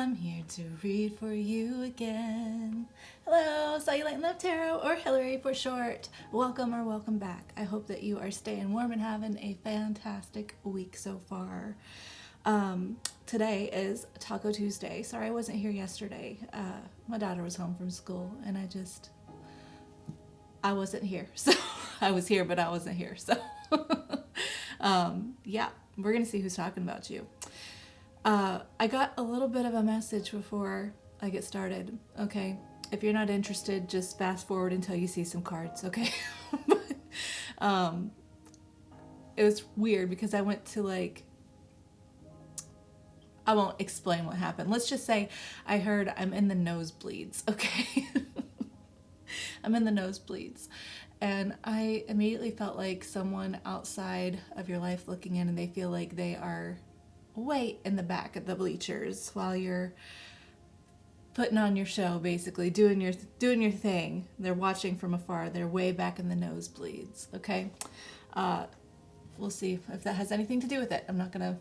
I'm here to read for you again. Hello, Cellulite and Love Tarot, or Hillary for short. Welcome or welcome back. I hope that you are staying warm and having a fantastic week so far. Today is Taco Tuesday. Sorry I wasn't here yesterday. My daughter was home from school and I wasn't here. So I was here, but I wasn't here. So yeah, we're going to see who's talking about you. I got a little bit of a message before I get started. Okay, if you're not interested, just fast forward until you see some cards. Okay, but, it was weird because I went to I won't explain what happened. Let's just say I heard I'm in the nosebleeds. Okay, I'm in the nosebleeds, and I immediately felt like someone outside of your life looking in, and they feel like they are way in the back of the bleachers while you're putting on your show, basically doing your thing. They're watching from afar. They're way back in the nosebleeds. Okay, we'll see if that has anything to do with it. I'm not gonna,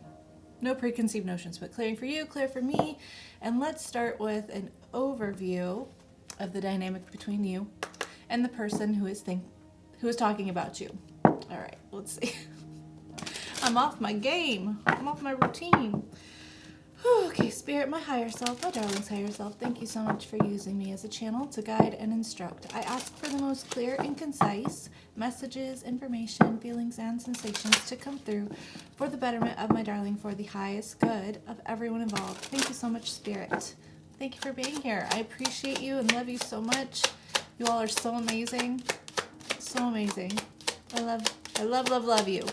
no preconceived notions, but clearing for you, clear for me. And let's start with an overview of the dynamic between you and the person who is talking about you. All right, let's see. I'm off my game. I'm off my routine. Whew, okay, Spirit, my higher self, my darling's higher self, thank you so much for using me as a channel to guide and instruct. I ask for the most clear and concise messages, information, feelings, and sensations to come through for the betterment of my darling, for the highest good of everyone involved. Thank you so much, Spirit. Thank you for being here. I appreciate you and love you so much. You all are so amazing. So amazing. I love you.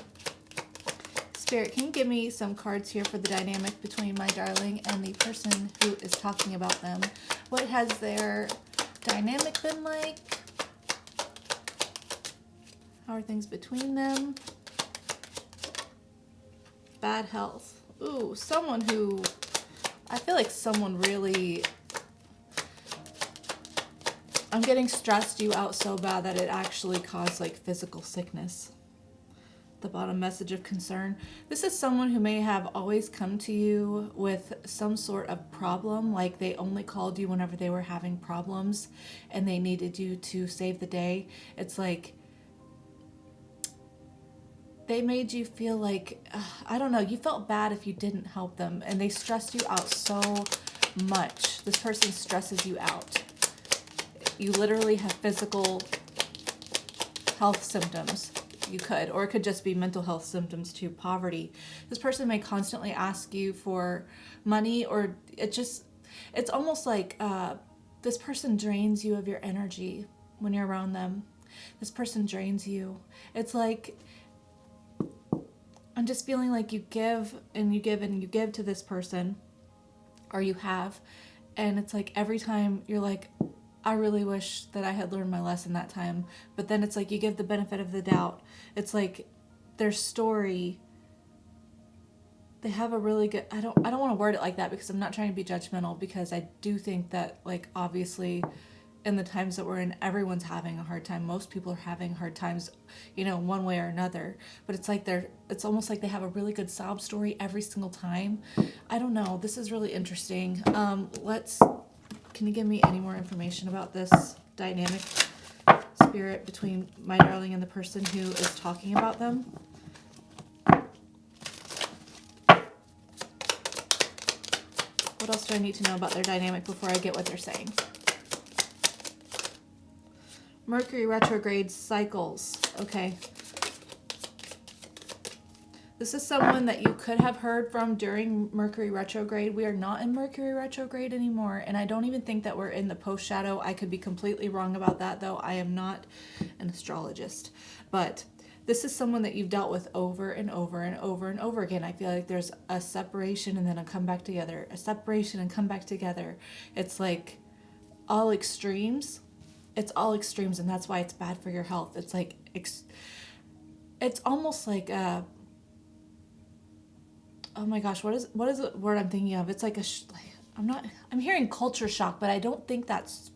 Spirit, can you give me some cards here for the dynamic between my darling and the person who is talking about them? What has their dynamic been like? How are things between them? Bad health. Ooh, someone who, I feel like someone really, I'm getting stressed you out so bad that it actually caused like physical sickness. The bottom message of concern. This is someone who may have always come to you with some sort of problem, like they only called you whenever they were having problems and they needed you to save the day. It's like they made you feel like, I don't know, you felt bad if you didn't help them, and they stressed you out so much. This person stresses you out. You literally have physical health symptoms. You could, or it could just be mental health symptoms too, poverty. This person may constantly ask you for money, or it's almost like this person drains you of your energy when you're around them. This person drains you. It's like, I'm just feeling like you give and you give and you give to this person, or you have, and it's like every time you're like, I really wish that I had learned my lesson that time. But then it's like you give the benefit of the doubt. It's like their story, they have a really good, I don't want to word it like that because I'm not trying to be judgmental, because I do think that, like, obviously in the times that we're in, everyone's having a hard time. Most people are having hard times, you know, one way or another. But it's like it's almost like they have a really good sob story every single time. I don't know. This is really interesting. Can you give me any more information about this dynamic, Spirit, between my darling and the person who is talking about them? What else do I need to know about their dynamic before I get what they're saying? Mercury retrograde cycles. Okay. This is someone that you could have heard from during Mercury retrograde. We are not in Mercury retrograde anymore, and I don't even think that we're in the post-shadow. I could be completely wrong about that, though. I am not an astrologist. But this is someone that you've dealt with over and over and over and over again. I feel like there's a separation and then a come back together, a separation and come back together. It's like all extremes. It's all extremes, and that's why it's bad for your health. It's like, it's almost like oh my gosh, what is the word I'm thinking of? It's like I'm hearing culture shock, but I don't think that's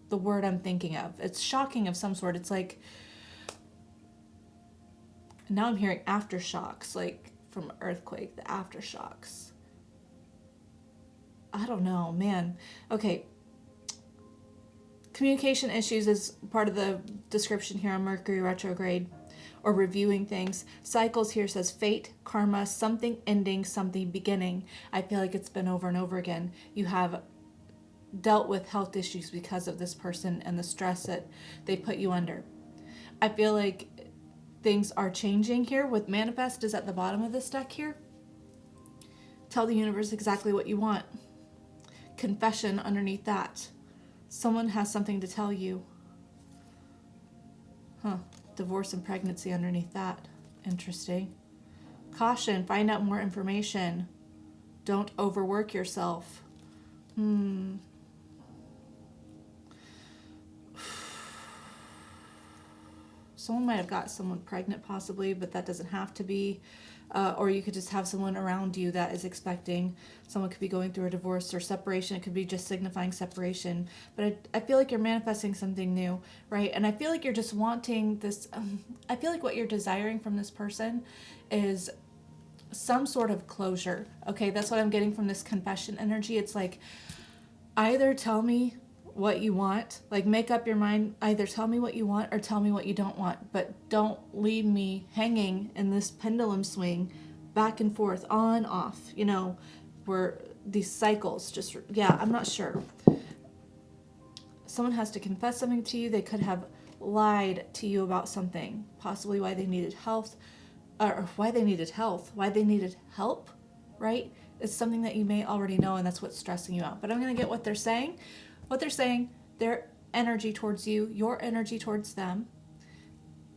the word I'm thinking of. It's shocking of some sort. It's like, now I'm hearing aftershocks, like from earthquake, the aftershocks. I don't know, man. Okay. Communication issues is part of the description here on Mercury retrograde, or reviewing things. Cycles here says fate, karma, something ending, something beginning. I feel like it's been over and over again. You have dealt with health issues because of this person and the stress that they put you under. I feel like things are changing here. With manifest is at the bottom of this deck here. Tell the universe exactly what you want. Confession underneath that. Someone has something to tell you. Divorce and pregnancy underneath that. Interesting. Caution, find out more information. Don't overwork yourself. Someone might have got someone pregnant possibly, but that doesn't have to be. Or you could just have someone around you that is expecting. Someone could be going through a divorce or separation. It could be just signifying separation. But I feel like you're manifesting something new, right? And I feel like you're just wanting this. I feel like what you're desiring from this person is some sort of closure. Okay, that's what I'm getting from this confession energy. It's like, either tell me what you want, like make up your mind, either tell me what you want or tell me what you don't want, but don't leave me hanging in this pendulum swing back and forth, on, off, where these cycles just, I'm not sure. Someone has to confess something to you. They could have lied to you about something, possibly why they needed health, why they needed help, right? It's something that you may already know, and that's what's stressing you out. But I'm going to get what they're saying. Their energy towards you, your energy towards them,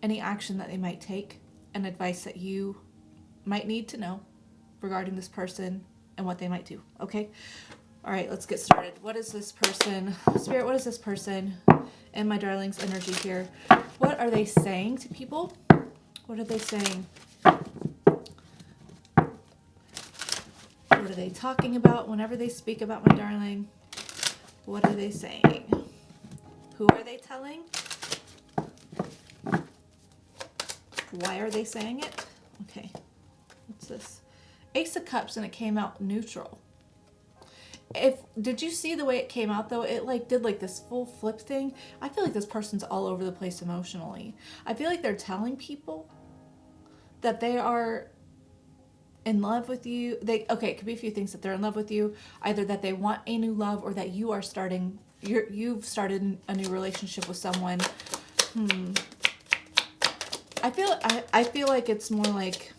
any action that they might take, and advice that you might need to know regarding this person and what they might do. Okay? All right, let's get started. What is this person? Spirit, what is this person and my darling's energy here? What are they saying to people? What are they saying? What are they talking about whenever they speak about my darling? What are they saying? Who are they telling? Why are they saying it? Okay. What's this? Ace of Cups, and it came out neutral. Did you see the way it came out though? It did this full flip thing. I feel like this person's all over the place emotionally. I feel like they're telling people that they are in love with you. It could be a few things, that they're in love with you, either that they want a new love or that you've started a new relationship with someone. I feel like it's more like,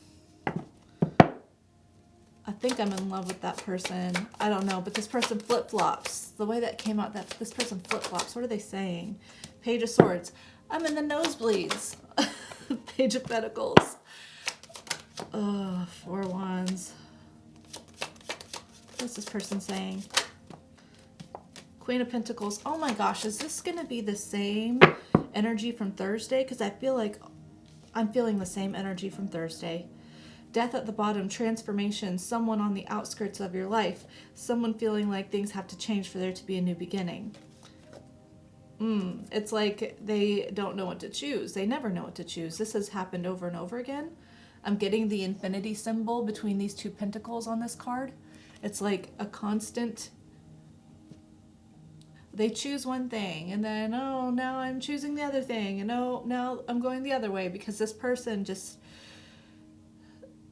I think I'm in love with that person. I don't know, but this person flip-flops. The way that came out, that this person flip-flops. What are they saying? Page of Swords. I'm in the nosebleeds. Page of Pentacles. Four Wands. What's this person saying? Queen of Pentacles. Oh my gosh, is this going to be the same energy from Thursday? Because I feel like I'm feeling the same energy from Thursday. Death at the bottom, transformation, someone on the outskirts of your life, someone feeling like things have to change for there to be a new beginning. It's like they don't know what to choose. They never know what to choose. This has happened over and over again. I'm getting the infinity symbol between these two pentacles on this card. It's like a constant. They choose one thing and then, now I'm choosing the other thing. And now I'm going the other way, because this person just,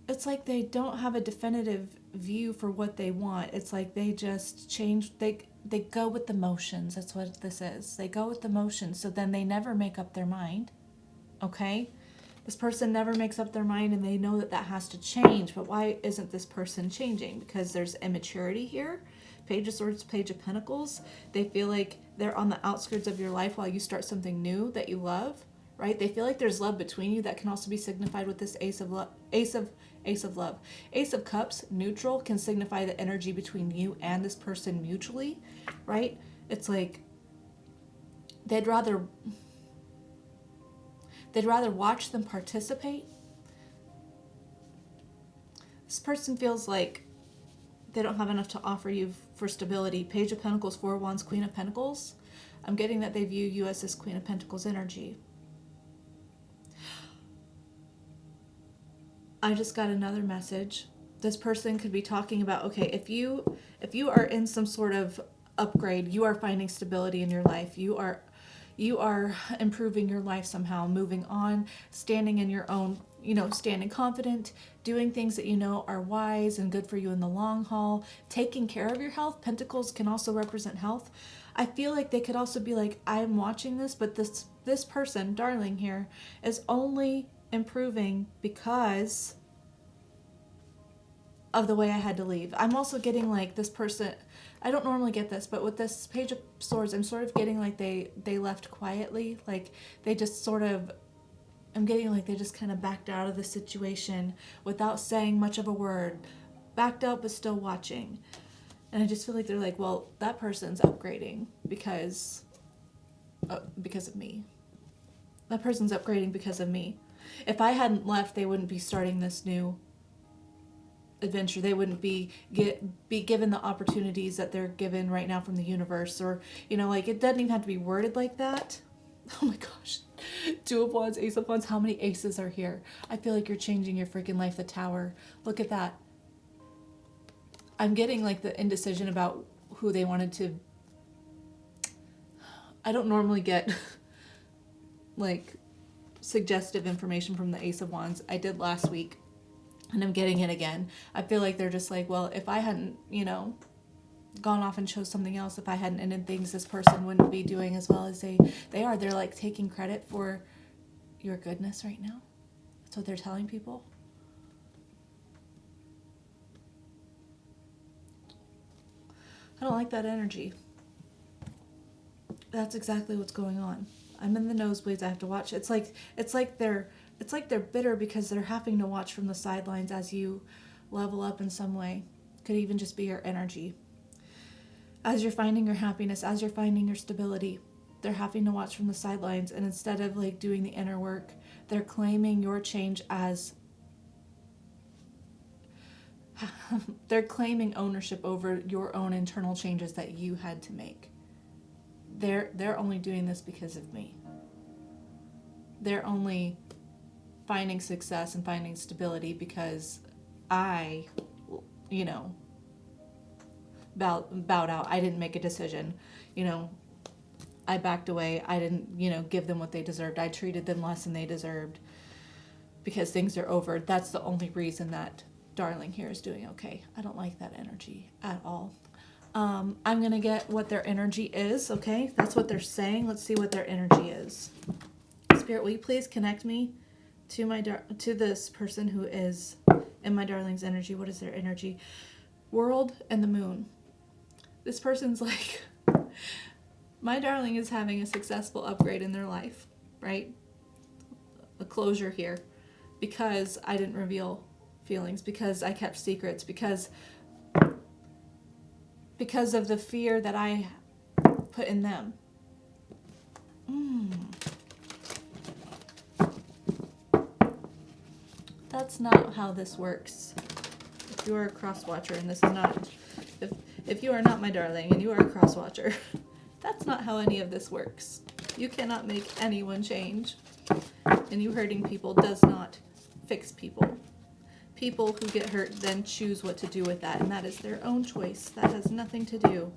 it's like they don't have a definitive view for what they want. It's like they just change. They go with the motions. That's what this is. They go with the motions. So then they never make up their mind. Okay? This person never makes up their mind, and they know that has to change. But why isn't this person changing? Because there's immaturity here. Page of Swords, Page of Pentacles. They feel like they're on the outskirts of your life while you start something new that you love, right? They feel like there's love between you. That can also be signified with this Ace of Love. Ace of Cups, neutral, can signify the energy between you and this person mutually, right? It's like they'd rather watch them participate. This person feels like they don't have enough to offer you for stability. Page of Pentacles, Four Wands, Queen of Pentacles. I'm getting that they view you as this Queen of Pentacles energy. I just got another message. This person could be talking about, okay, if if you are in some sort of upgrade, you are finding stability in your life. You are improving your life somehow, moving on, standing in your own, standing confident, doing things that you know are wise and good for you in the long haul, taking care of your health. Pentacles can also represent health. I feel like they could also be like, I'm watching this, but this person, darling here, is only improving because of the way I had to leave. I'm also getting like this person, I don't normally get this, but with this Page of Swords, I'm sort of getting like they left quietly, like they just sort of, I'm getting like they just kind of backed out of the situation without saying much of a word, backed out but still watching. And I just feel like they're like, well, that person's upgrading because of me. That person's upgrading because of me. If I hadn't left, they wouldn't be starting this new adventure. They wouldn't be given the opportunities that they're given right now from the universe, or like, it doesn't even have to be worded like that. Oh my gosh. Two of Wands, Ace of Wands. How many aces are here? I feel like you're changing your freaking life. The Tower. Look at that. I'm getting like the indecision about who they wanted to. I don't normally get like suggestive information from the Ace of Wands. I did last week. And I'm getting it again. I feel like they're just like, well, if I hadn't, gone off and chose something else, if I hadn't ended things, this person wouldn't be doing as well as they are. They're like taking credit for your goodness right now. That's what they're telling people. I don't like that energy. That's exactly what's going on. I'm in the nosebleeds. I have to watch. It's like they're bitter because they're having to watch from the sidelines as you level up in some way. Could even just be your energy. As you're finding your happiness, as you're finding your stability, they're having to watch from the sidelines, and instead of like doing the inner work, they're claiming your change as they're claiming ownership over your own internal changes that you had to make. They're only doing this because of me. They're only finding success and finding stability because I, bowed out. I didn't make a decision. I backed away. I didn't, give them what they deserved. I treated them less than they deserved because things are over. That's the only reason that darling here is doing okay. I don't like that energy at all. I'm going to get what their energy is, okay? That's what they're saying. Let's see what their energy is. Spirit, will you please connect me to this person who is in my darling's energy? What is their energy? World and the moon. This person's like, my darling is having a successful upgrade in their life, right? A closure here because I didn't reveal feelings, because I kept secrets, because of the fear that I put in them. That's not how this works. If you are a cross-watcher, and this is not, if you are not my darling and you are a cross-watcher, that's not how any of this works. You cannot make anyone change. And you hurting people does not fix people. People who get hurt then choose what to do with that, and that is their own choice. That has nothing to do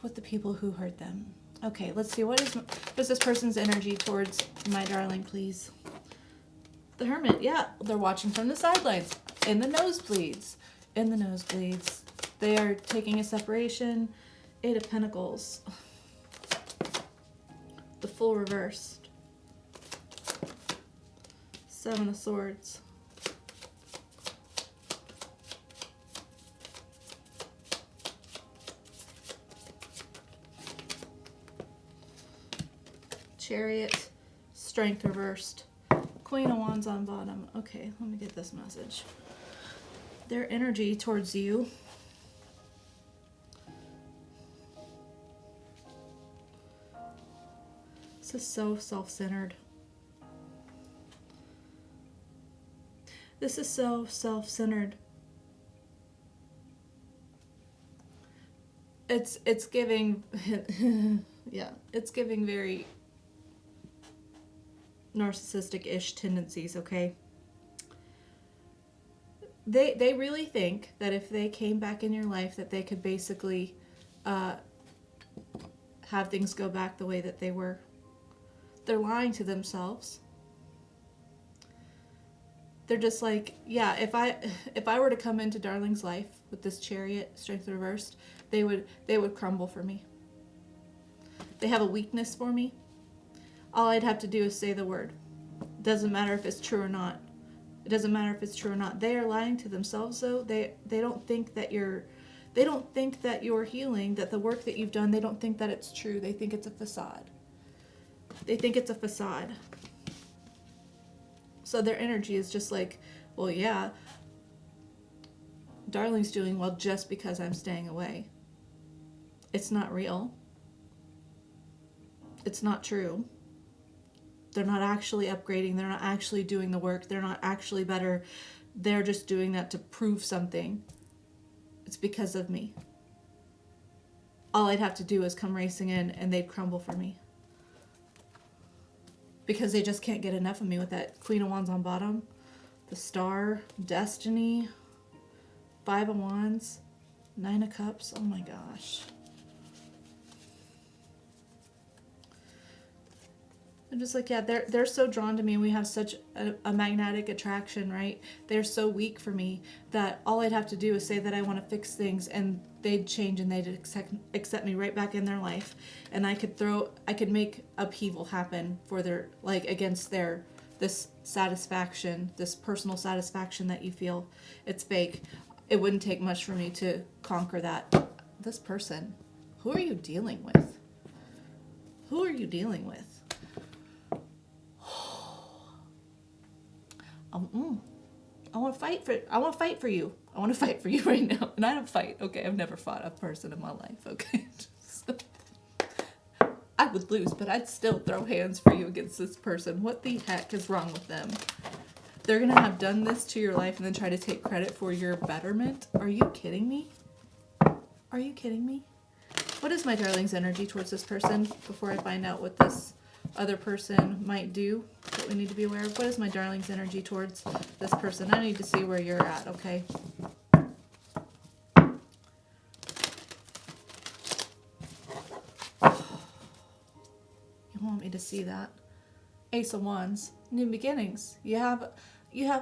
with the people who hurt them. Okay, let's see. What is this person's energy towards my darling, please? The Hermit. Yeah, they're watching from the sidelines. In the nosebleeds. In the nosebleeds. They are taking a separation. 8 of Pentacles. The Fool reversed. 7 of Swords. Chariot, Strength reversed, Queen of Wands on bottom. Okay, let me get this message. Their energy towards you. This is so self-centered. This is so self-centered. It's giving, yeah, it's giving very narcissistic-ish tendencies, okay? they really think that if they came back in your life that they could basically have things go back the way that they were. They're lying to themselves. They're just like, yeah, if I were to come into Darling's life with this Chariot, strength reversed, they would crumble for me. They have a weakness for me. All I'd have to do is say the word. It doesn't matter if it's true or not. It doesn't matter if it's true or not. They are lying to themselves though. They don't think that you're healing, that the work that you've done, they don't think that it's true. They think it's a facade. They think it's a facade. So their energy is just like, well, yeah, Darling's doing well just because I'm staying away. It's not real. It's not true. They're not actually upgrading. They're not actually doing the work. They're not actually better. They're just doing that to prove something. It's because of me. All I'd have to do is come racing in and they'd crumble for me. Because they just can't get enough of me with that Queen of Wands on bottom, the Star, Destiny, Five of Wands, Nine of Cups. Oh my gosh. I'm just like, yeah, they're so drawn to me and we have such a magnetic attraction, right? They're so weak for me that all I'd have to do is say that I want to fix things and they'd change and they'd accept me right back in their life. And I could make upheaval happen for their, like, against this satisfaction, this personal satisfaction that you feel. It's fake. It wouldn't take much for me to conquer that. This person, who are you dealing with? Who are you dealing with? I want to fight for you. I want to fight for you right now. And I don't fight. Okay, I've never fought a person in my life. Okay. I would lose, but I'd still throw hands for you against this person. What the heck is wrong with them? They're going to have done this to your life and then try to take credit for your betterment? Are you kidding me? Are you kidding me? What is my darling's energy towards this person before I find out what this other person might do that we need to be aware of? What is my darling's energy towards this person? I need to see where you're at, okay? You want me to see that? Ace of Wands, new beginnings. You have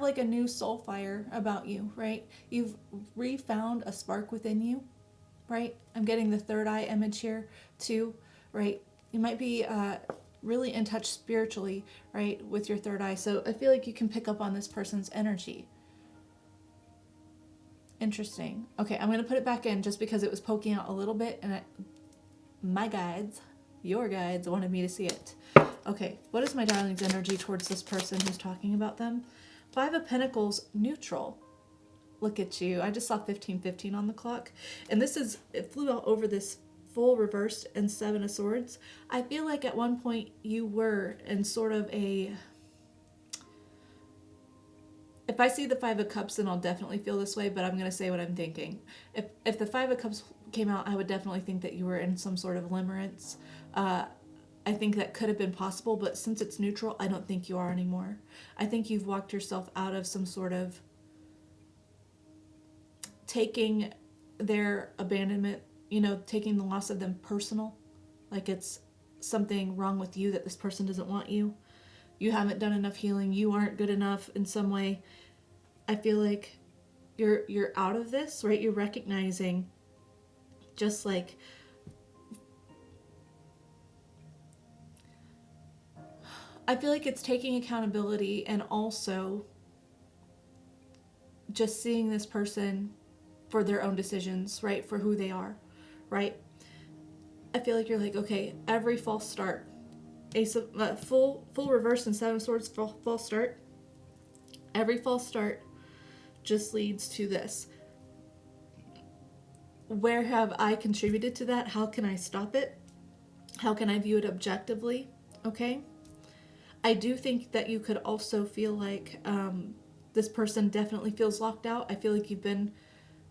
like a new soul fire about you, right? You've refound a spark within you, right? I'm getting the third eye image here too, right? You might be really in touch spiritually, right, with your third eye. So I feel like you can pick up on this person's energy. Interesting. Okay, I'm going to put it back in just because it was poking out a little bit and my guides, your guides, wanted me to see it. Okay, what is my darling's energy towards this person who's talking about them? Five of Pentacles, neutral. Look at you. I just saw 15:15 on the clock. And it flew out over this full reversed and Seven of Swords. I feel like at one point you were in sort of a... If I see the Five of Cups, then I'll definitely feel this way, but I'm going to say what I'm thinking. If the Five of Cups came out, I would definitely think that you were in some sort of limerence. I think that could have been possible, but since it's neutral, I don't think you are anymore. I think you've walked yourself out of some sort of taking their abandonment, taking the loss of them personal. Like it's something wrong with you that this person doesn't want you. You haven't done enough healing. You aren't good enough in some way. I feel like you're out of this, right? You're recognizing just like... I feel like it's taking accountability and also just seeing this person for their own decisions, right? For who they are, right? I feel like you're like, okay, every false start, Ace of full reverse and Seven of Swords, false start. Every false start just leads to this. Where have I contributed to that? How can I stop it? How can I view it objectively? Okay. I do think that you could also feel like this person definitely feels locked out. I feel like you've been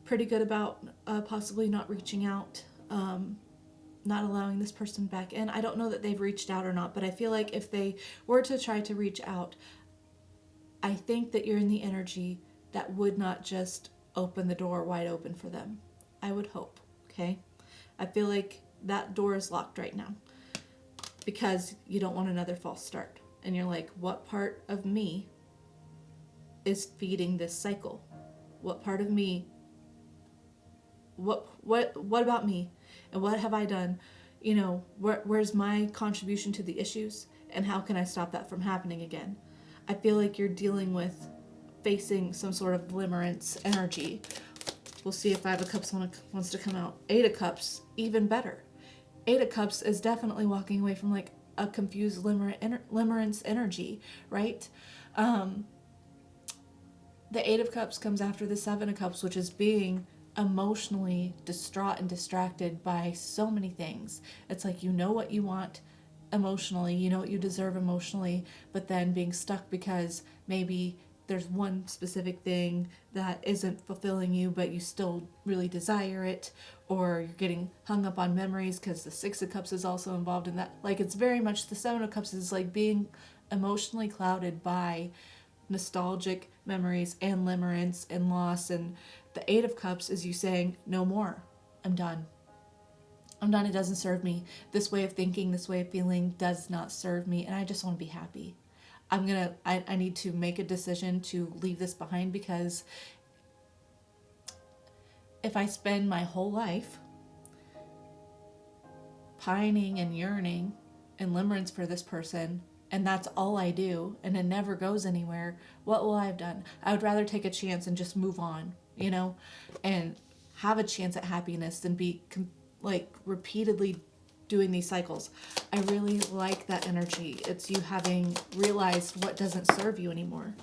pretty good about possibly not reaching out, not allowing this person back in. I don't know that they've reached out or not, but I feel like if they were to try to reach out, I think that you're in the energy that would not just open the door wide open for them. I would hope, okay? I feel like that door is locked right now because you don't want another false start. And you're like, what part of me is feeding this cycle? What part of me, what about me? And what have I done? You know, where's my contribution to the issues? And how can I stop that from happening again? I feel like you're dealing with facing some sort of limerence energy. We'll see if Five of Cups wants to come out. Eight of Cups, even better. Eight of Cups is definitely walking away from like a confused limerence energy, right? The Eight of Cups comes after the Seven of Cups, which is being emotionally distraught and distracted by so many things. It's like you know what you want emotionally, you know what you deserve emotionally, but then being stuck because maybe there's one specific thing that isn't fulfilling you, but you still really desire it, or you're getting hung up on memories because the Six of Cups is also involved in that. Like, it's very much the Seven of Cups is like being emotionally clouded by nostalgic memories and limerence and loss. And the Eight of Cups is you saying, no more. I'm done. I'm done. It doesn't serve me. This way of thinking, this way of feeling does not serve me. And I just want to be happy. I need to make a decision to leave this behind, because if I spend my whole life pining and yearning and limerence for this person, and that's all I do, and it never goes anywhere, what will I have done? I would rather take a chance and just move on, you know, and have a chance at happiness than be like repeatedly doing these cycles. I really like that energy. It's you having realized what doesn't serve you anymore.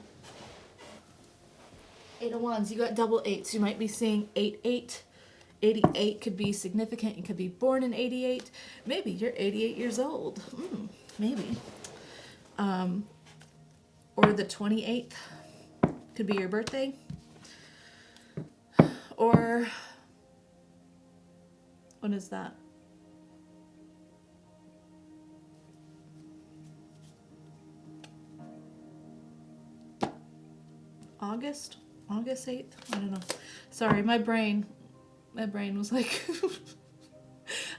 Eight of Wands, you got double eights. You might be seeing 88. 88 could be significant. You could be born in 88. Maybe you're 88 years old. Maybe. Or the 28th could be your birthday. Or what is that? August 8th? I don't know. Sorry, my brain was like,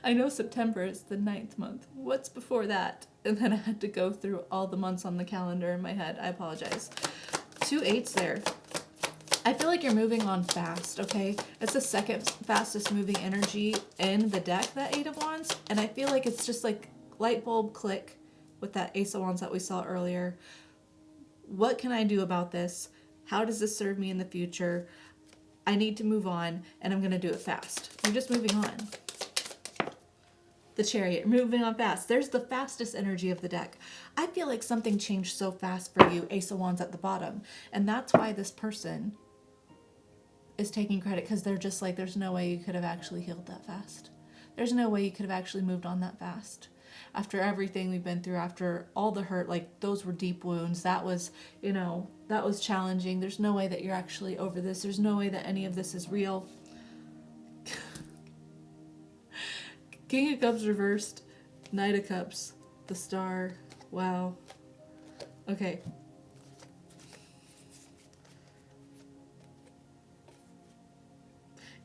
I know September is the 9th month. What's before that? And then I had to go through all the months on the calendar in my head. I apologize. 2 eights there. I feel like you're moving on fast, okay? It's the second fastest moving energy in the deck, that Eight of Wands. And I feel like it's just like light bulb click with that Ace of Wands that we saw earlier. What can I do about this? How does this serve me in the future? I need to move on, and I'm going to do it fast. You're just moving on. The Chariot, moving on fast. There's the fastest energy of the deck. I feel like something changed so fast for you, Ace of Wands at the bottom. And that's why this person is taking credit, because they're just like, there's no way you could have actually healed that fast. There's no way you could have actually moved on that fast. After everything we've been through, after all the hurt, like those were deep wounds. That was, you know, that was challenging. There's no way that you're actually over this. There's no way that any of this is real. King of Cups reversed, Knight of Cups, the Star. Wow. Okay.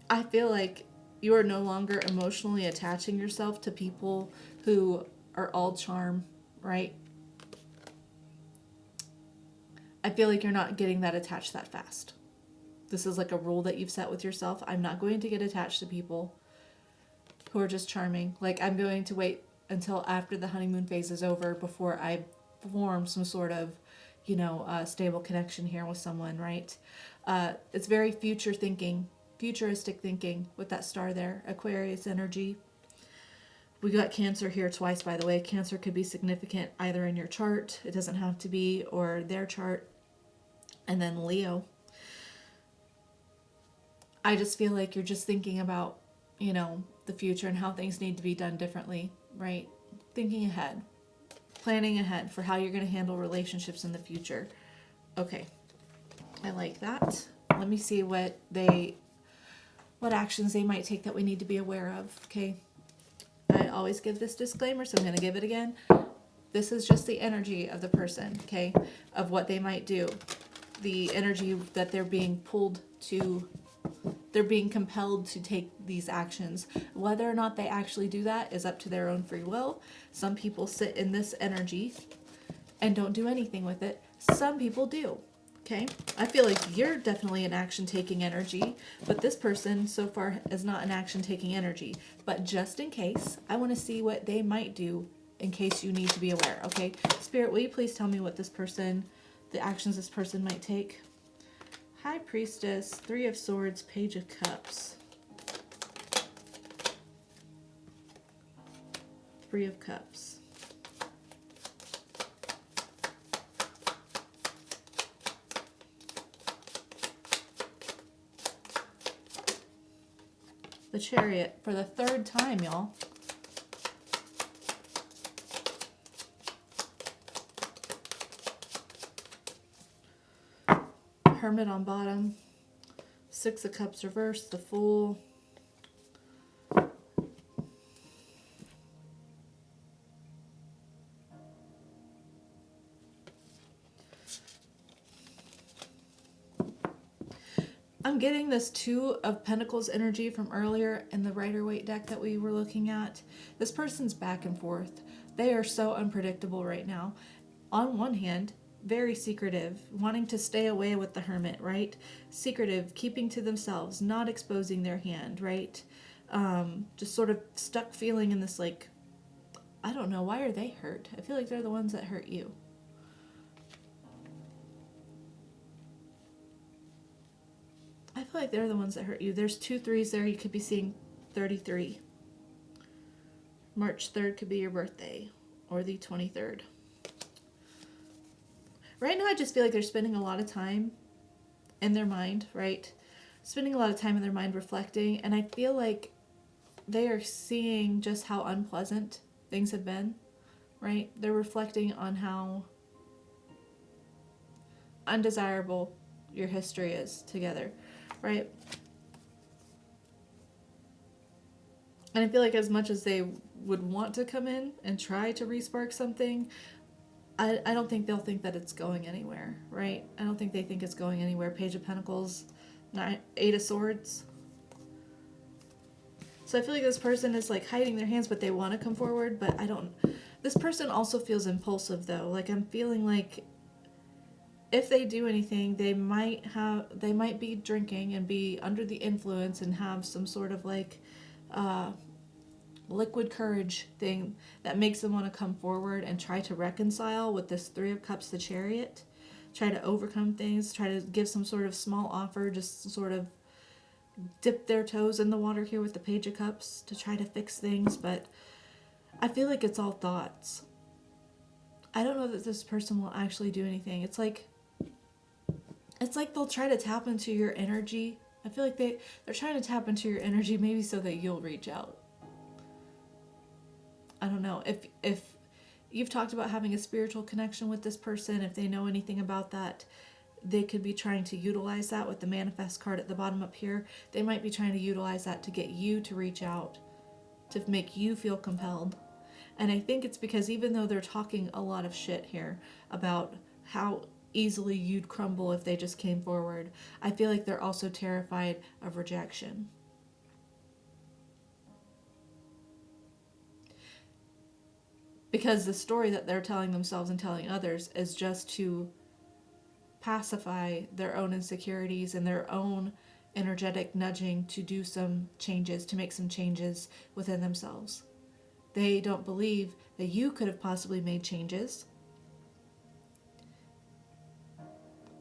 I feel like you are no longer emotionally attaching yourself to people who are all charm, right? I feel like you're not getting that attached that fast. This is like a rule that you've set with yourself. I'm not going to get attached to people who are just charming. Like, I'm going to wait until after the honeymoon phase is over before I form some sort of, you know, stable connection here with someone, right? It's very futuristic thinking with that star there. Aquarius energy. We got Cancer here twice, by the way. Cancer could be significant either in your chart, it doesn't have to be, or their chart. And then Leo. I just feel like you're just thinking about, you know, the future and how things need to be done differently, right? Thinking ahead. Planning ahead for how you're going to handle relationships in the future. Okay. I like that. Let me see what actions they might take that we need to be aware of, okay? I always give this disclaimer, so I'm going to give it again. This is just the energy of the person, okay? Of what they might do. the energy that they're being pulled to, they're being compelled to take these actions. Whether or not they actually do that is up to their own free will. Some people sit in this energy and don't do anything with it. Some people do. Okay? I feel like you're definitely an action-taking energy, but this person so far is not an action-taking energy. But just in case, I want to see what they might do in case you need to be aware. Okay? Spirit, will you please tell me what this person, the actions this person might take? High Priestess, Three of Swords, Page of Cups. Three of Cups. The Chariot for the third time, y'all. Hermit on bottom. Six of Cups reversed. The Fool. I'm getting this Two of Pentacles energy from earlier in the Rider-Waite deck that we were looking at. This person's back and forth. They are so unpredictable right now. On one hand, very secretive, wanting to stay away with the Hermit, right? Secretive, keeping to themselves, not exposing their hand, right? Just sort of stuck feeling in this, like, I don't know, why are they hurt? I feel like they're the ones that hurt you. I feel like they're the ones that hurt you. There's 2 3s there. You could be seeing 33. March 3rd could be your birthday, or the 23rd. Right now, I just feel like they're spending a lot of time in their mind, right? Spending a lot of time in their mind reflecting, and I feel like they are seeing just how unpleasant things have been, right? They're reflecting on how undesirable your history is together, right? And I feel like as much as they would want to come in and try to re-spark something, I don't think they'll think that it's going anywhere, right? I don't think they think it's going anywhere. Page of Pentacles, Eight of Swords. So I feel like this person is like hiding their hands, but they want to come forward, but I don't. This person also feels impulsive though. Like I'm feeling like if they do anything, they might be drinking and be under the influence and have some sort of like liquid courage thing that makes them want to come forward and try to reconcile with this Three of Cups, the Chariot. Try to overcome things, try to give some sort of small offer, just sort of dip their toes in the water here with the Page of Cups to try to fix things, but I feel like it's all thoughts. I don't know that this person will actually do anything. It's like they'll try to tap into your energy. I feel like they're trying to tap into your energy maybe so that you'll reach out. I don't know. If you've talked about having a spiritual connection with this person, if they know anything about that, they could be trying to utilize that with the Manifest card at the bottom up here. They might be trying to utilize that to get you to reach out, to make you feel compelled. And I think it's because even though they're talking a lot of shit here about how easily you'd crumble if they just came forward, I feel like they're also terrified of rejection. Because the story that they're telling themselves and telling others is just to pacify their own insecurities and their own energetic nudging to do some changes, to make some changes within themselves. They don't believe that you could have possibly made changes.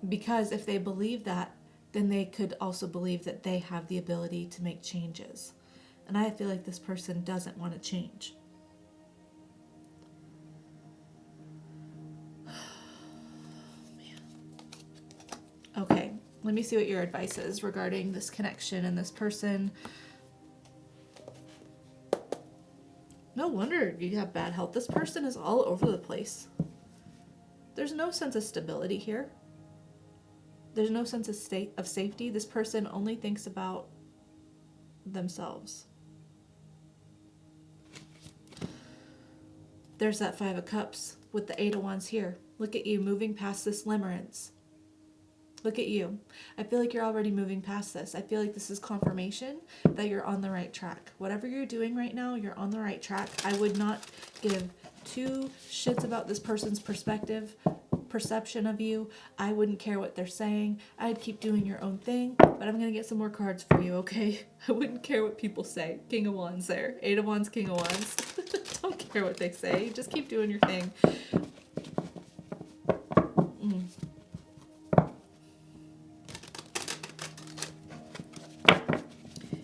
Because if they believe that, then they could also believe that they have the ability to make changes. And I feel like this person doesn't want to change. Okay, let me see what your advice is regarding this connection and this person. No wonder you have bad health. This person is all over the place. There's no sense of stability here. There's no sense of safety. This person only thinks about themselves. There's that Five of Cups with the Eight of Wands here. Look at you moving past this limerence. Look at you. I feel like you're already moving past this. I feel like this is confirmation that you're on the right track. Whatever you're doing right now, you're on the right track. I would not give two shits about this person's perception of you. I wouldn't care what they're saying. I'd keep doing your own thing, but I'm going to get some more cards for you, okay? I wouldn't care what people say. King of Wands there. 8 of Wands, King of Wands. Don't care what they say. Just keep doing your thing.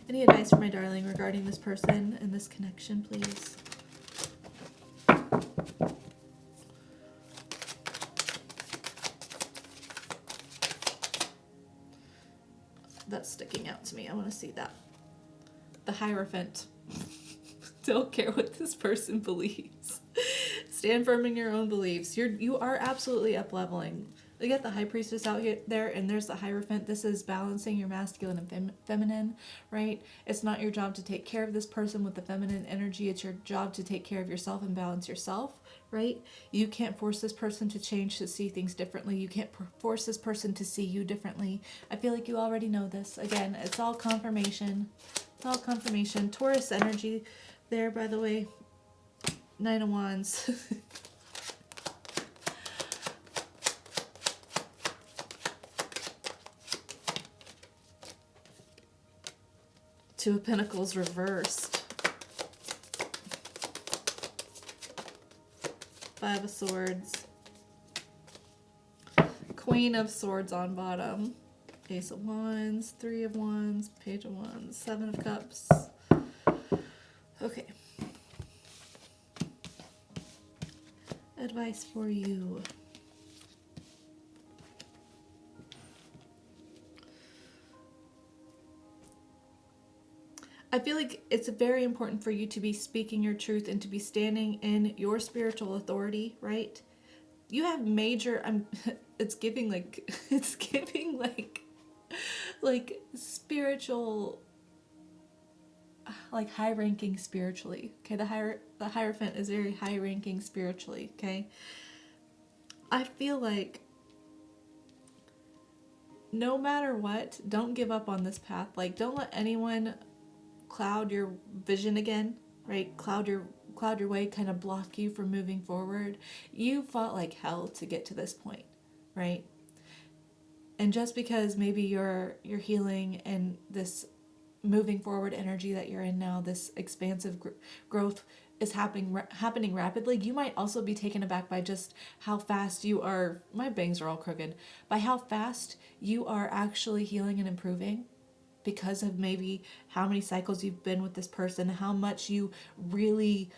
Any advice for my darling regarding this person and this connection, please? That's sticking out to me. I want to see that. The Hierophant. Don't care what this person believes. Stand firm in your own beliefs. You are absolutely up-leveling. We get the High Priestess out here there, and there's the Hierophant. This is balancing your masculine and feminine, right? It's not your job to take care of this person with the feminine energy. It's your job to take care of yourself and balance yourself, right? You can't force this person to change, to see things differently. You can't force this person to see you differently. I feel like you already know this. Again, it's all confirmation. It's all confirmation. Taurus energy there, by the way. 9 of Wands. Two of Pentacles reversed. 5 of Swords. Queen of Swords on bottom. Ace of Wands. 3 of Wands. Page of Wands. 7 of Cups. Okay. Advice for you. I feel like it's very important for you to be speaking your truth and to be standing in your spiritual authority, right? You have major, it's giving like spiritual, like high ranking spiritually. Okay, the Hierophant is very high ranking spiritually, okay? I feel like no matter what, don't give up on this path. Like, don't let anyone cloud your vision again, right? Cloud your way, kind of block you from moving forward. You fought like hell to get to this point, right? And just because maybe you're healing and this moving forward energy that you're in now, this expansive growth is happening rapidly, you might also be taken aback by just how fast you are, my bangs are all crooked, by how fast you are actually healing and improving, because of maybe how many cycles you've been with this person, how much you really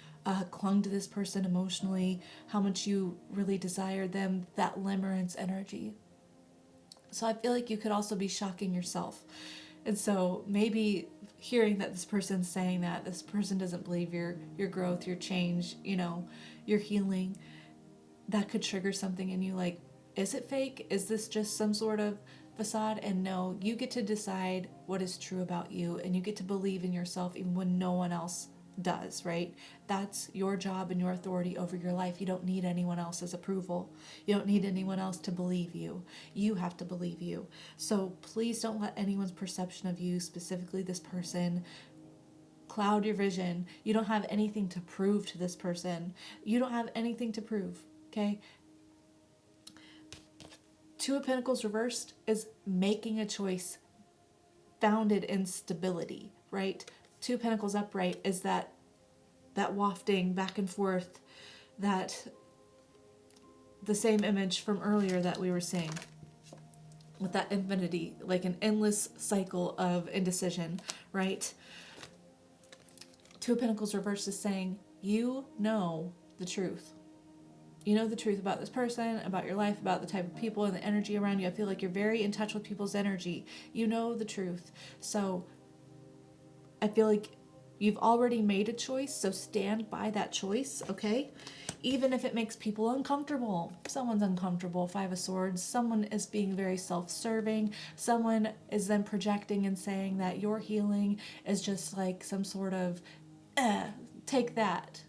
clung to this person emotionally, how much you really desired them, that limerence energy. So I feel like you could also be shocking yourself. And so maybe hearing that this person's saying that, this person doesn't believe your growth, your change, your healing, that could trigger something in you like, is it fake? Is this just some sort of facade? And no, you get to decide what is true about you, and you get to believe in yourself even when no one else does, right? That's your job and your authority over your life. You don't need anyone else's approval. You don't need anyone else to believe you. You have to believe you. So please don't let anyone's perception of you, specifically this person, cloud your vision. You don't have anything to prove to this person. You don't have anything to prove, okay? 2 of Pentacles reversed is making a choice founded in stability, right? 2 of Pentacles upright is that wafting back and forth, that the same image from earlier that we were seeing with that infinity, like an endless cycle of indecision, right? 2 of Pentacles reversed is saying, you know the truth. You know the truth about this person, about your life, about the type of people and the energy around you. I feel like you're very in touch with people's energy. You know the truth. So I feel like you've already made a choice, so stand by that choice, okay? Even if it makes people uncomfortable. Someone's uncomfortable, 5 of Swords. Someone is being very self-serving. Someone is then projecting and saying that your healing is just like some sort of, take that.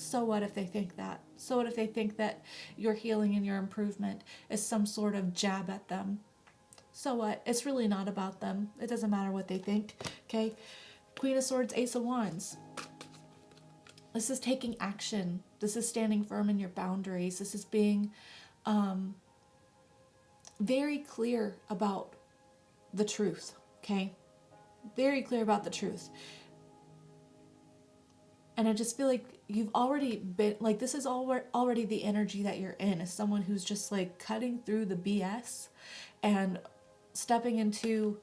So what if they think that? So what if they think that your healing and your improvement is some sort of jab at them? So what? It's really not about them. It doesn't matter what they think, okay? Queen of Swords, Ace of Wands. This is taking action. This is standing firm in your boundaries. This is being very clear about the truth, okay? Very clear about the truth. And I just feel like you've already been, like, this is already the energy that you're in, as someone who's just like cutting through the BS and stepping into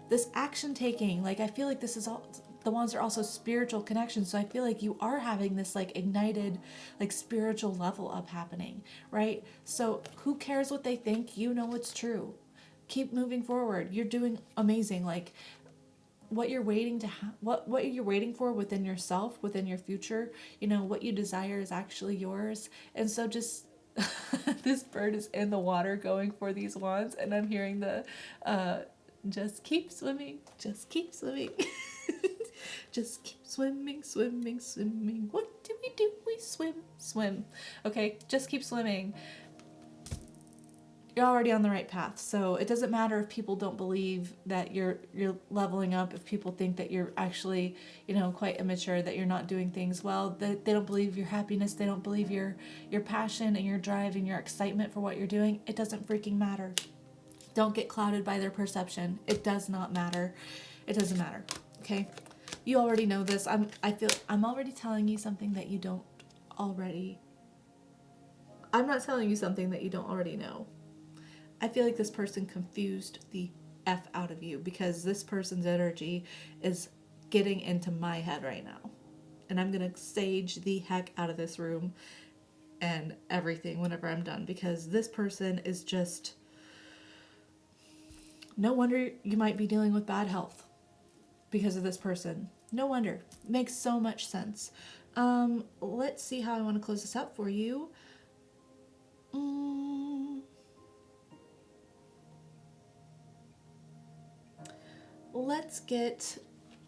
this action taking. Like, I feel like this is all, the ones are also spiritual connections. So I feel like you are having this like ignited, like spiritual level up happening, right? So who cares what they think? You know it's true. Keep moving forward. You're doing amazing. Like, what you're waiting to what you're waiting for within yourself, within your future, you know, what you desire is actually yours. And so just this bird is in the water going for these wands, and I'm hearing the just keep swimming, just keep swimming. Just keep swimming, swimming, swimming. What do? We swim, swim. Okay, just keep swimming. You're already on the right path. So it doesn't matter if people don't believe that you're leveling up, if people think that you're actually, you know, quite immature, that you're not doing things well, that they don't believe your happiness, they don't believe your passion and your drive and your excitement for what you're doing. It doesn't freaking matter. Don't get clouded by their perception. It does not matter. It doesn't matter. Okay? You already know this. I feel I'm already telling you something that you don't already. I'm not telling you something that you don't already know. I feel like this person confused the F out of you, because this person's energy is getting into my head right now. And I'm going to sage the heck out of this room and everything whenever I'm done, because this person is just... No wonder you might be dealing with bad health because of this person. No wonder. Makes so much sense. Let's see how I want to close this out for you. Let's get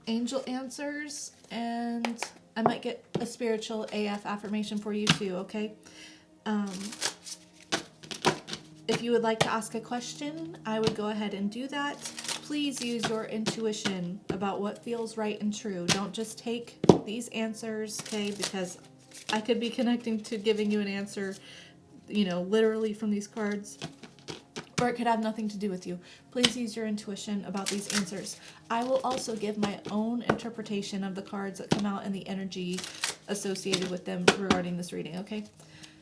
angel answers, and I might get a spiritual AF affirmation for you too, okay? If you would like to ask a question, I would go ahead and do that. Please use your intuition about what feels right and true. Don't just take these answers, okay? Because I could be connecting to giving you an answer, you know, literally from these cards, or it could have nothing to do with you. Please use your intuition about these answers. I will also give my own interpretation of the cards that come out and the energy associated with them regarding this reading, okay?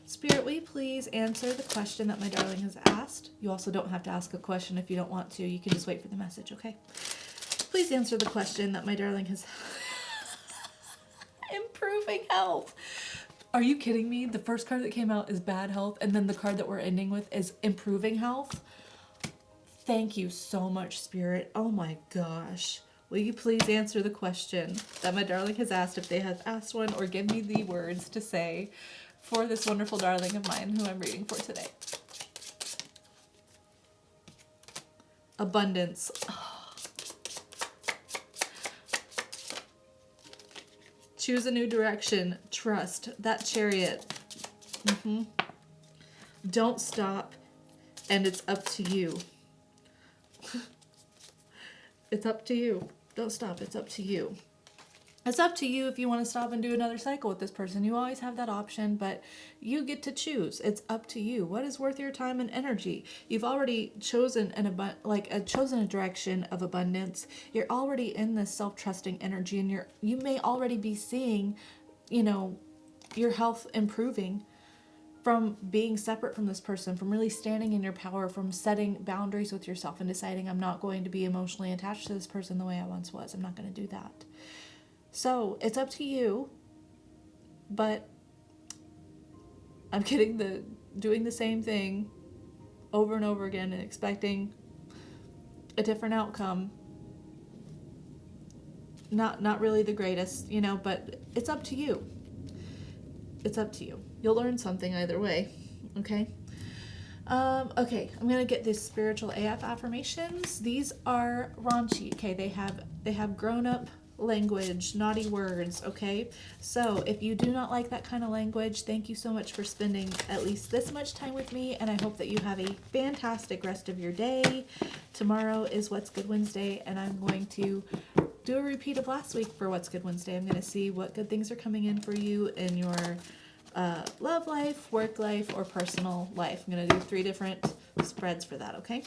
Spirit, will you please answer the question that my darling has asked? You also don't have to ask a question if you don't want to. You can just wait for the message, okay? Please answer the question that my darling has... Improving health. Are you kidding me? The first card that came out is bad health, and then the card that we're ending with is improving health. Thank you so much, Spirit. Oh my gosh. Will you please answer the question that my darling has asked, if they have asked one, or give me the words to say for this wonderful darling of mine who I'm reading for today. Abundance. Oh. Choose a new direction. Trust. That Chariot. Don't stop, and it's up to you. It's up to you. Don't stop. It's up to you. It's up to you if you want to stop and do another cycle with this person. You always have that option, but you get to choose. It's up to you. What is worth your time and energy? You've already chosen chosen a direction of abundance. You're already in this self-trusting energy, and you may already be seeing, you know, your health improving from being separate from this person, from really standing in your power, from setting boundaries with yourself and deciding, I'm not going to be emotionally attached to this person the way I once was. I'm not going to do that. So it's up to you, but I'm doing the same thing over and over again and expecting a different outcome. Not really the greatest, you know, but it's up to you. It's up to you. You'll learn something either way, okay? Okay, I'm gonna get these spiritual AF affirmations. These are raunchy, okay? They have grown up language, naughty words, okay? So if you do not like that kind of language, thank you so much for spending at least this much time with me, and I hope that you have a fantastic rest of your day. Tomorrow is What's Good Wednesday, and I'm going to do a repeat of last week for What's Good Wednesday. I'm going to see what good things are coming in for you in your love life, work life, or personal life. I'm going to do 3 different spreads for that, okay?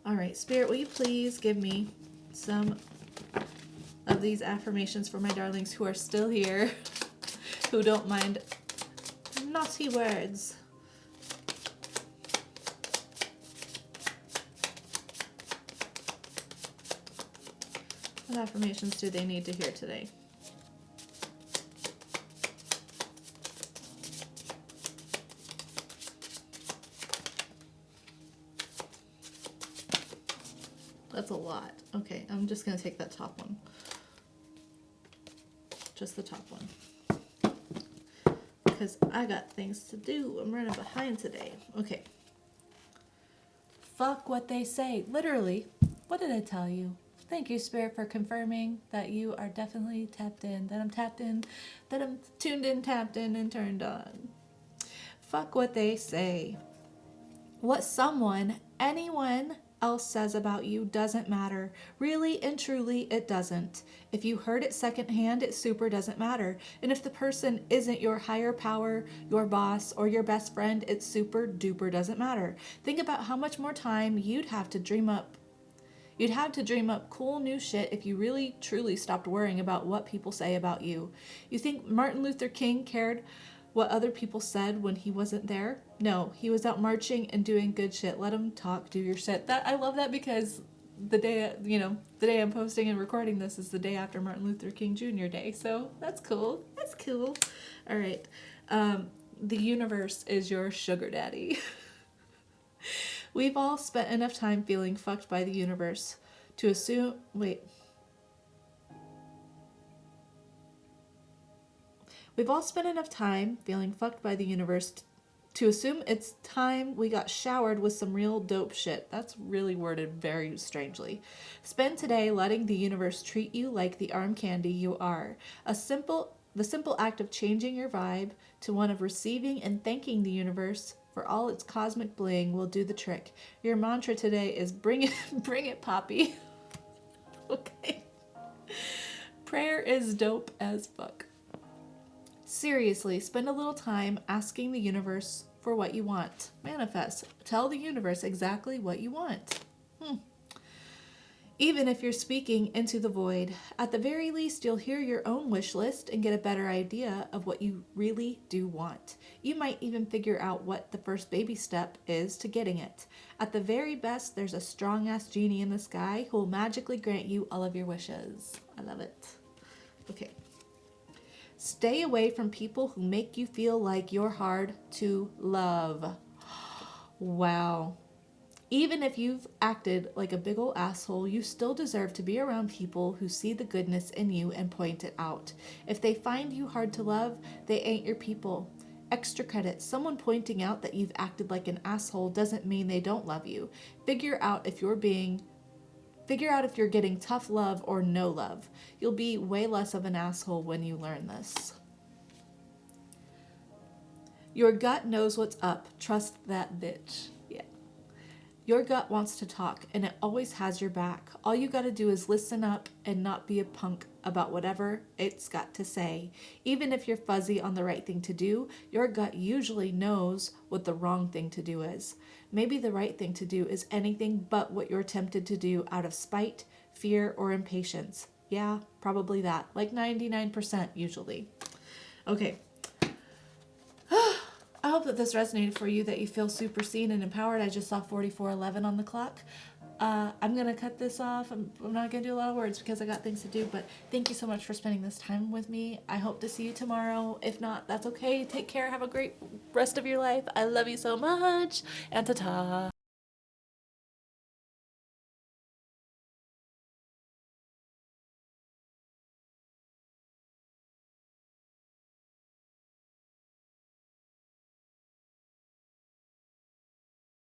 All right, Spirit, will you please give me some of these affirmations for my darlings who are still here, who don't mind naughty words. What affirmations do they need to hear today? That's a lot. Okay, I'm just going to take that top one. Just the top one. Because I got things to do. I'm running behind today. Okay. Fuck what they say. Literally. What did I tell you? Thank you, Spirit, for confirming that you are definitely tapped in. That I'm tapped in. That I'm tuned in, tapped in, and turned on. Fuck what they say. What someone, anyone else says about you doesn't matter. Really and truly, it doesn't. If you heard it secondhand, it super doesn't matter. And if the person isn't your higher power, your boss, or your best friend, it super duper doesn't matter. Think about how much more time you'd have to dream up cool new shit if you really truly stopped worrying about what people say about you. You think Martin Luther King cared what other people said when he wasn't there? No, he was out marching and doing good shit. Let him talk, do your shit. That I love that because the day I'm posting and recording this is the day after Martin Luther King Jr. Day. So that's cool. That's cool. All right. The universe is your sugar daddy. We've all spent enough time feeling fucked by the universe to assume... We've all spent enough time feeling fucked by the universe to assume it's time we got showered with some real dope shit. That's really worded very strangely. Spend today letting the universe treat you like the arm candy you are. The simple act of changing your vibe to one of receiving and thanking the universe for all its cosmic bling will do the trick. Your mantra today is bring it, Poppy. Okay. Prayer is dope as fuck. Seriously, spend a little time asking the universe for what you want. Manifest. Tell the universe exactly what you want. Even if you're speaking into the void, at the very least, you'll hear your own wish list and get a better idea of what you really do want. You might even figure out what the first baby step is to getting it. At the very best, there's a strong-ass genie in the sky who will magically grant you all of your wishes. I love it. Okay. Stay away from people who make you feel like you're hard to love. Wow. Even if you've acted like a big ol' asshole, you still deserve to be around people who see the goodness in you and point it out. If they find you hard to love, they ain't your people. Extra credit. Someone pointing out that you've acted like an asshole doesn't mean they don't love you. Figure out if you're getting tough love or no love. You'll be way less of an asshole when you learn this. Your gut knows what's up. Trust that bitch. Yeah. Your gut wants to talk, and it always has your back. All you gotta do is listen up and not be a punk about whatever it's got to say. Even if you're fuzzy on the right thing to do, your gut usually knows what the wrong thing to do is. Maybe the right thing to do is anything but what you're tempted to do out of spite, fear, or impatience. Yeah, probably that. Like 99% usually. Okay. I hope that this resonated for you, that you feel super seen and empowered. I just saw 44:11 on the clock. I'm going to cut this off. I'm not going to do a lot of words because I got things to do, but thank you so much for spending this time with me. I hope to see you tomorrow. If not, that's okay. Take care. Have a great rest of your life. I love you so much. And ta-ta.